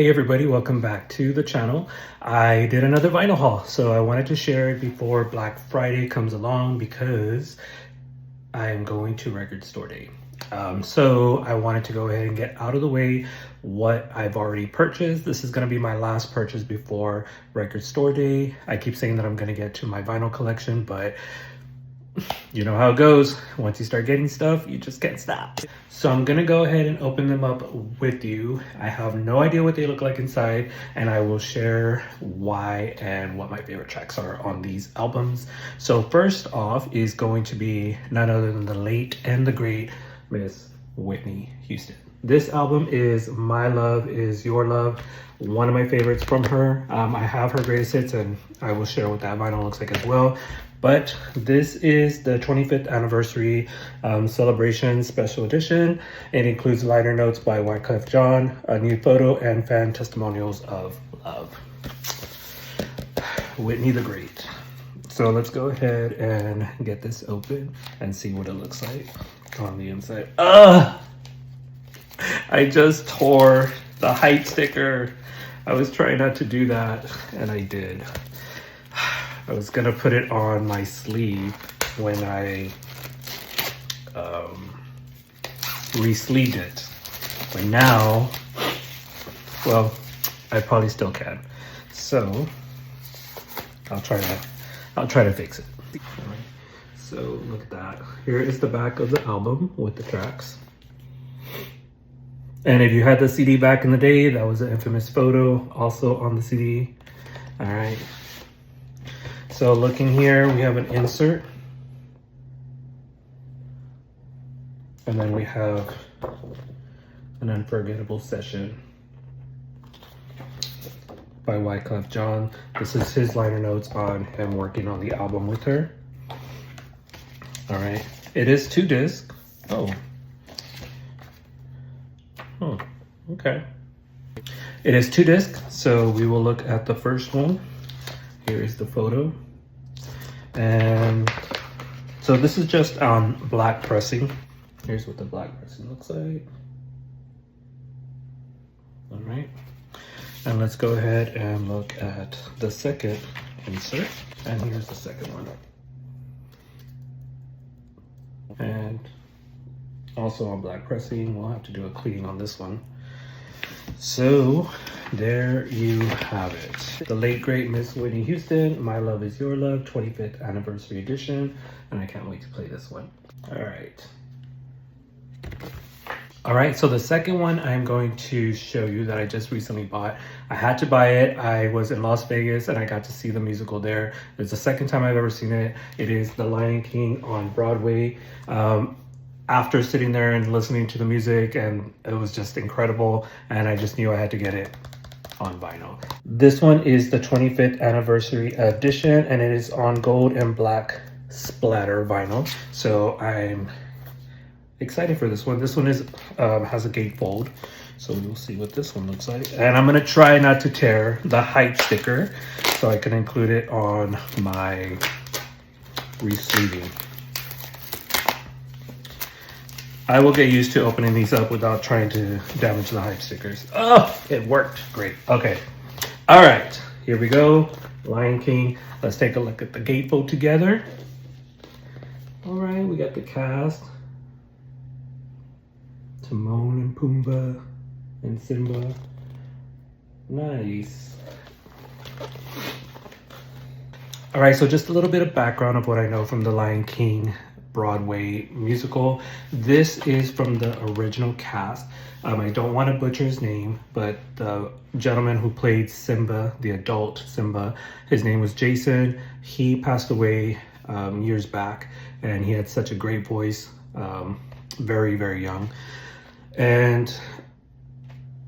Hey everybody, welcome back to the channel. I did another vinyl haul, so I wanted to share it before Black Friday comes along because I am going to record store day. So I wanted to go ahead and get out of the way what I've already purchased. This is going to be my last purchase before record store day. I keep saying that I'm going to get to my vinyl collection, but you know how it goes. Once you start getting stuff, you just can't stop. So I'm gonna go ahead and open them up with you. I have no idea what they look like inside, and I will share why and what my favorite tracks are on these albums. So first off is going to be none other than the late and the great Miss Whitney Houston. This album is My Love Is Your Love, one of my favorites from her. I have her greatest hits, and I will share what that vinyl looks like as well. But this is the 25th anniversary celebration special edition. It includes liner notes by Wyclef Jean, a new photo, and fan testimonials of love. Whitney the Great. So let's go ahead and get this open and see what it looks like on the inside. I just tore the hype sticker. I was trying not to do that, and I did. I was gonna put it on my sleeve when I re-sleeved it, but now, well, I probably still can. So I'll try to fix it. All right. So look at that. Here is the back of the album with the tracks. And if you had the CD back in the day, that was an infamous photo also on the CD. All right. So looking here, we have an insert. And then we have an unforgettable session by Wyclef Jean. This is his liner notes on him working on the album with her. All right, it is 2 discs. Okay. It is 2 discs, so we will look at the first one. Here is the photo. And so this is just black pressing. Here's what the black pressing looks like. All right. And let's go ahead and look at the second insert. And here's the second one. And also on black pressing, we'll have to do a cleaning on this one. So there you have it. The late great Miss Whitney Houston, My Love Is Your Love, 25th anniversary edition. And I can't wait to play this one. All right, so the second one I'm going to show you that I just recently bought. I had to buy it. I was in Las Vegas and I got to see the musical there. It's the second time I've ever seen it. It is The Lion King on Broadway. After sitting there and listening to the music, and it was just incredible, and I just knew I had to get it on vinyl. This one is the 25th anniversary edition, and it is on gold and black splatter vinyl. So I'm excited for this one. This one is has a gatefold, so we'll see what this one looks like. And I'm gonna try not to tear the hype sticker, so I can include it on my re-sleeving. I will get used to opening these up without trying to damage the hype stickers. Oh, it worked. Great. Okay. All right. Here we go. Lion King. Let's take a look at the gatefold together. All right. We got the cast. Timon and Pumbaa and Simba. Nice. All right. So just a little bit of background of what I know from the Lion King Broadway musical. This is from the original cast. I don't want to butcher his name, but the gentleman who played Simba, the adult Simba, his name was Jason. He passed away years back, and he had such a great voice, very, very young. And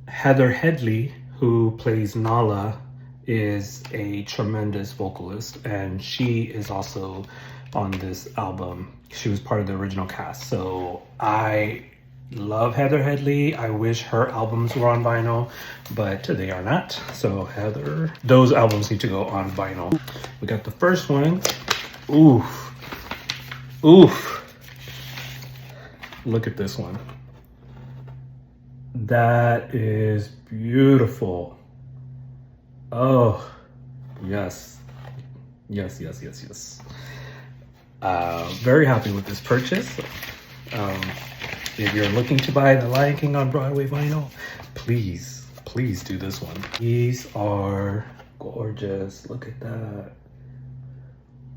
Heather Headley, who plays Nala, is a tremendous vocalist, and she is also on this album. She was part of the original cast. So I love Heather Headley. I wish her albums were on vinyl, but they are not. So Heather, those albums need to go on vinyl. We got the first one. Oof. Look at this one. That is beautiful. Oh, yes. Yes, yes, yes, yes. Very happy with this purchase. If you're looking to buy the Lion King on Broadway vinyl, please do this one. These are gorgeous. Look at that.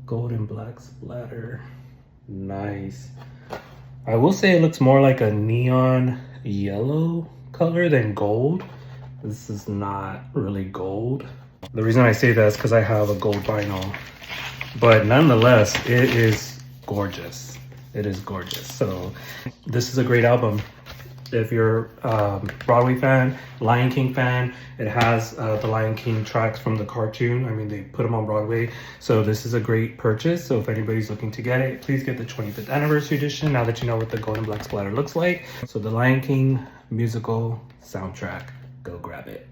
Gold and black splatter. Nice. I will say it looks more like a neon yellow color than gold. This is not really gold. The reason I say that is because I have a gold vinyl, but nonetheless, it is gorgeous. It is gorgeous. So this is a great album. If you're a Broadway fan, Lion King fan, it has the Lion King tracks from the cartoon. I mean, they put them on Broadway. So this is a great purchase. So if anybody's looking to get it, please get the 25th anniversary edition now that you know what the gold and black splatter looks like. So the Lion King musical soundtrack, go grab it.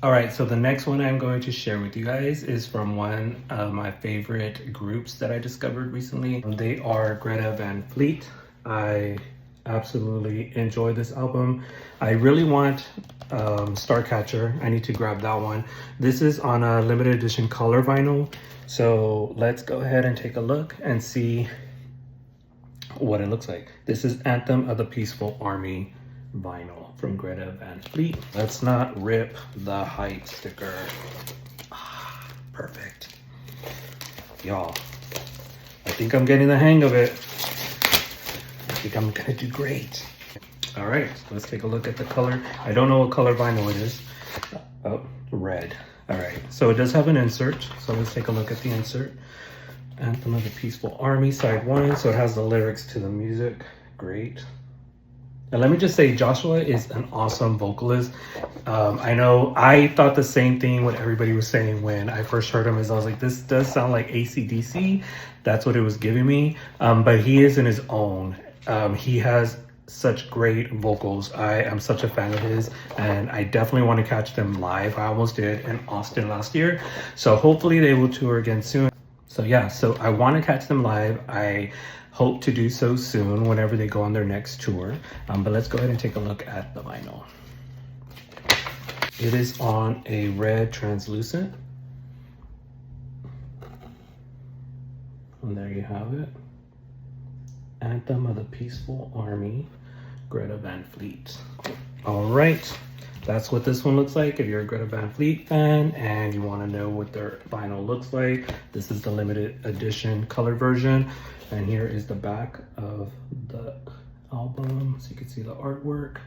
All right, so the next one I'm going to share with you guys is from one of my favorite groups that I discovered recently. They are Greta Van Fleet. I absolutely enjoy this album. I really want Starcatcher. I need to grab that one. This is on a limited edition color vinyl. So let's go ahead and take a look and see what it looks like. This is Anthem of the Peaceful Army vinyl from Greta Van Fleet. Let's not rip the hype sticker. Perfect. Y'all, I think I'm getting the hang of it. I think I'm gonna do great. All right, let's take a look at the color. I don't know what color vinyl it is. Oh, red. All right, so it does have an insert. So let's take a look at the insert. Anthem of the Peaceful Army, side 1. So it has the lyrics to the music. Great. And let me just say, Joshua is an awesome vocalist. I know I thought the same thing what everybody was saying when I first heard him, is I was like, this does sound like AC/DC. That's what it was giving me. But he is in his own. He has such great vocals. I am such a fan of his, and I definitely want to catch them live. I almost did in Austin last year. So hopefully they will tour again soon. So yeah, so I want to catch them live. I hope to do so soon whenever they go on their next tour. But let's go ahead and take a look at the vinyl. It is on a red translucent. And there you have it. Anthem of the Peaceful Army, Greta Van Fleet. All right, that's what this one looks like. If you're a Greta Van Fleet fan and you want to know what their vinyl looks like, this is the limited edition color version. And here is the back of the album, so you can see the artwork.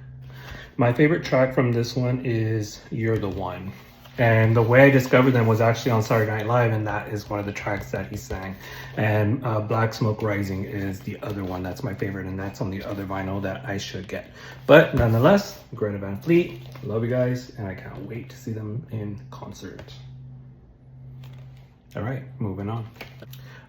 My favorite track from this one is You're the One. And the way I discovered them was actually on Saturday Night Live, and that is one of the tracks that he sang. And Black Smoke Rising is the other one. That's my favorite, and that's on the other vinyl that I should get. But nonetheless, Greta Van Fleet, love you guys, and I can't wait to see them in concert. All right, moving on.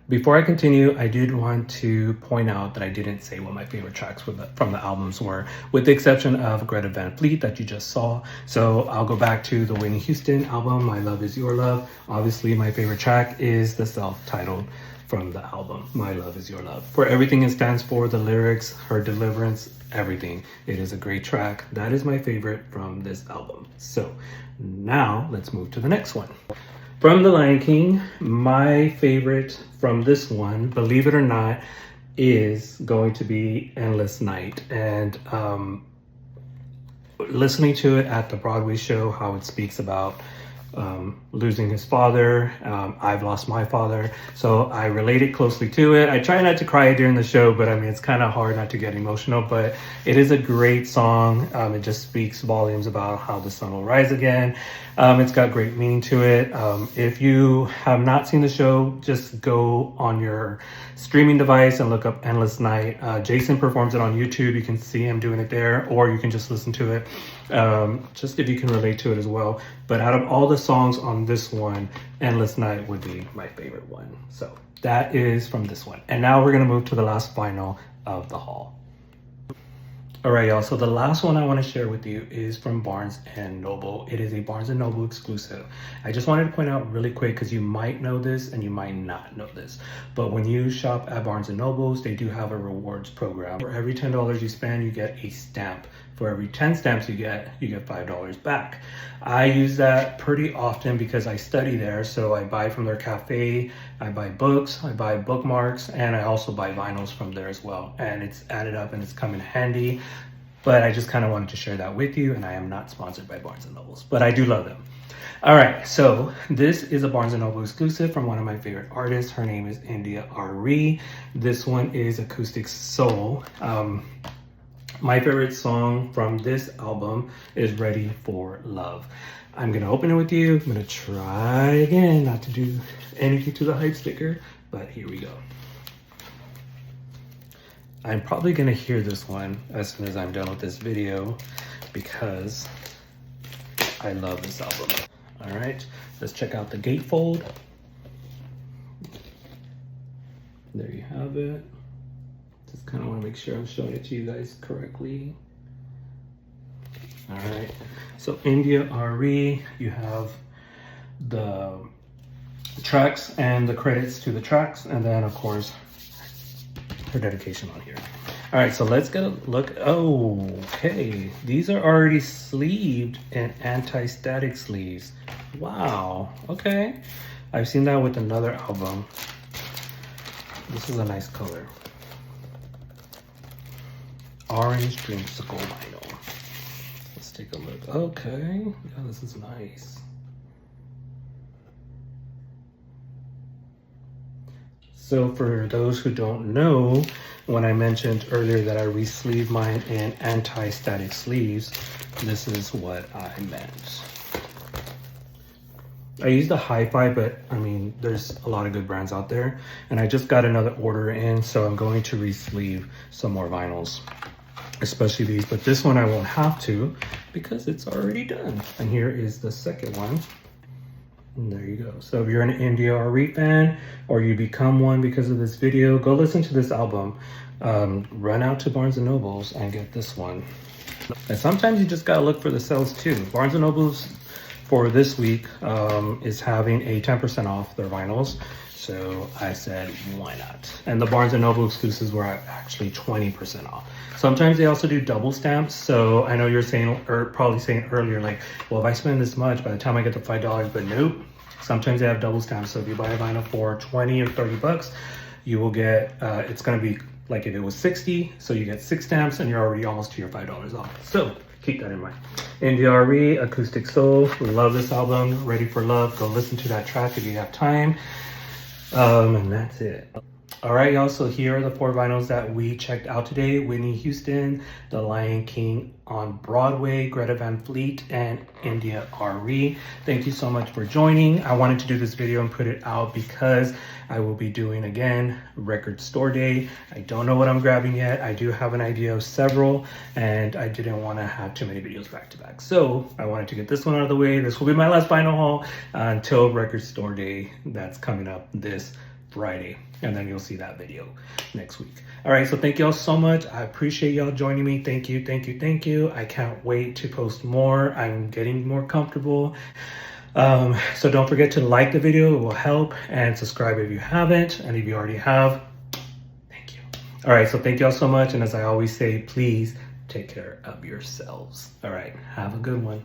Before I continue, I did want to point out that I didn't say what my favorite tracks from the albums were, with the exception of Greta Van Fleet that you just saw. So I'll go back to the Whitney Houston album, My Love Is Your Love. Obviously, my favorite track is the self-titled from the album, My Love Is Your Love. For everything it stands for, the lyrics, her deliverance, everything. It is a great track. That is my favorite from this album. So now let's move to the next one. From The Lion King, my favorite from this one, believe it or not, is going to be Endless Night. And listening to it at the Broadway show, how it speaks about losing his father. I've lost my father, so I related closely to it. I try not to cry during the show, but I mean, it's kind of hard not to get emotional, but it is a great song. It just speaks volumes about how the sun will rise again. It's got great meaning to it. If you have not seen the show, just go on your streaming device and look up Endless Night. Jason performs it on YouTube. You can see him doing it there, or you can just listen to it, just if you can relate to it as well. But out of all the songs on this one, Endless Night would be my favorite one. So that is from this one. And now we're gonna move to the last vinyl of the haul. All right, y'all, so the last one I want to share with you is from Barnes & Noble. It is a Barnes & Noble exclusive. I just wanted to point out really quick, because you might know this and you might not know this, but when you shop at Barnes & Noble's, they do have a rewards program. For every $10 you spend, you get a stamp For every 10 stamps you get $5 back. I use that pretty often because I study there. So I buy from their cafe, I buy books, I buy bookmarks, and I also buy vinyls from there as well. And it's added up and it's come in handy. But I just kind of wanted to share that with you, and I am not sponsored by Barnes & Nobles, but I do love them. All right, so this is a Barnes & Noble exclusive from one of my favorite artists. Her name is India Ari. This one is Acoustic Soul. My favorite song from this album is Ready for Love. I'm gonna open it with you. I'm gonna try again not to do anything to the hype sticker, but here we go. I'm probably gonna hear this one as soon as I'm done with this video because I love this album. All right, let's check out the gatefold. There you have it. Just kind of want to make sure I'm showing it to you guys correctly. All right, so India Ari, you have the tracks and the credits to the tracks, and then of course her dedication on here. All right, so let's get a look. Oh, okay, these are already sleeved in anti-static sleeves. Wow, okay. I've seen that with another album. This is a nice color. Orange dreamsicle vinyl. Let's take a look. Okay, yeah, this is nice. So for those who don't know, when I mentioned earlier that I re-sleeve mine in anti-static sleeves, this is what I meant. I use the Hi-Fi, but I mean, there's a lot of good brands out there, and I just got another order in, so I'm going to re-sleeve some more vinyls, especially these, but this one I won't have to because it's already done. And here is the second one. And there you go. So if you're an India Ari fan, or you become one because of this video, go listen to this album. Run out to Barnes & Nobles and get this one. And sometimes you just gotta look for the sales too. Barnes & Nobles for this week is having a 10% off their vinyls. So I said, why not? And the Barnes & Noble exclusives were actually 20% off. Sometimes they also do double stamps. So I know you're saying, or probably saying earlier, like, well, if I spend this much, by the time I get to $5, but nope. Sometimes they have double stamps. So if you buy a vinyl for 20 or 30 bucks, you will get, it's gonna be like if it was 60, so you get 6 stamps and you're already almost to your $5 off. So keep that in mind. India Ari, Acoustic Soul. Love this album, Ready for Love. Go listen to that track if you have time. And that's it. All right, y'all, so here are the 4 vinyls that we checked out today. Whitney Houston, The Lion King on Broadway, Greta Van Fleet, and India Ari. Thank you so much for joining. I wanted to do this video and put it out because I will be doing, again, Record Store Day. I don't know what I'm grabbing yet. I do have an idea of several, and I didn't want to have too many videos back to back. So I wanted to get this one out of the way. This will be my last vinyl haul until Record Store Day. That's coming up this Friday, and then you'll see that video next week. All right, so thank y'all so much. I appreciate y'all joining me. Thank you, thank you, thank you. I can't wait to post more. I'm getting more comfortable. So don't forget to like the video, it will help, and subscribe if you haven't, and if you already have, thank you. All right, so thank y'all so much, and as I always say, please take care of yourselves. All right, have a good one.